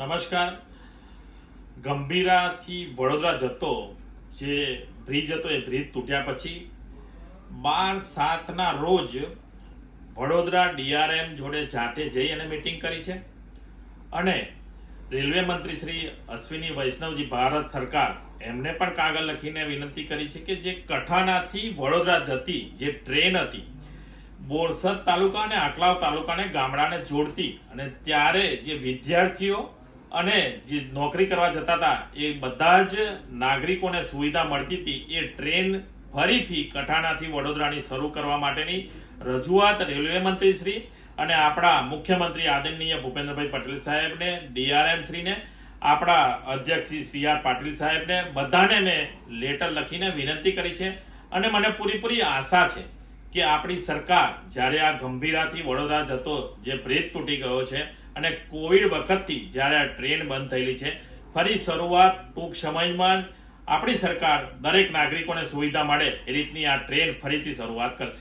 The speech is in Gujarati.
નમસ્કાર. ગંભીરાથી વડોદરા જતો જે બ્રિજ હતો એ બ્રિજ તૂટ્યા પછી 12/7ના રોજ વડોદરા DRM જોડે જાતે જઈ અને મીટિંગ કરી છે અને રેલવે મંત્રી શ્રી અશ્વિની વૈષ્ણવજી ભારત સરકાર એમને પણ કાગળ લખીને વિનંતી કરી છે કે જે કઠાણાથી વડોદરા જતી જે ટ્રેન હતી બોરસદ તાલુકા અને આંકલાવ તાલુકાને ગામડાને જોડતી અને ત્યારે જે વિદ્યાર્થીઓ અને જે નોકરી કરવા જતા હતા એ બધા જ નાગરિકોને સુવિધા મળતી હતી એ ટ્રેન ફરીથી કઠાણાથી વડોદરાની શરૂ કરવા માટેની રજૂઆત રેલવે મંત્રી શ્રી અને આપણા મુખ્યમંત્રી આદરણીય ભૂપેન્દ્રભાઈ પટેલ સાહેબને, DRM શ્રીને, આપણા અધ્યક્ષ શ્રી CR પાટીલ સાહેબને બધાને મેં લેટર લખીને વિનંતી કરી છે અને મને પૂરી આશા છે કે આપણી સરકાર જ્યારે આ ગંભીરાથી વડોદરા જતો જે બ્રિજ તૂટી ગયો છે અને કોવિડ વખતથી જ્યારે આ ટ્રેન બંધ થયેલી છે ફરી શરૂઆત ટૂંક સમયમાં આપણી સરકાર દરેક નાગરિકોને સુવિધા મળે એ રીતની આ ટ્રેન ફરીથી શરૂઆત કરશે.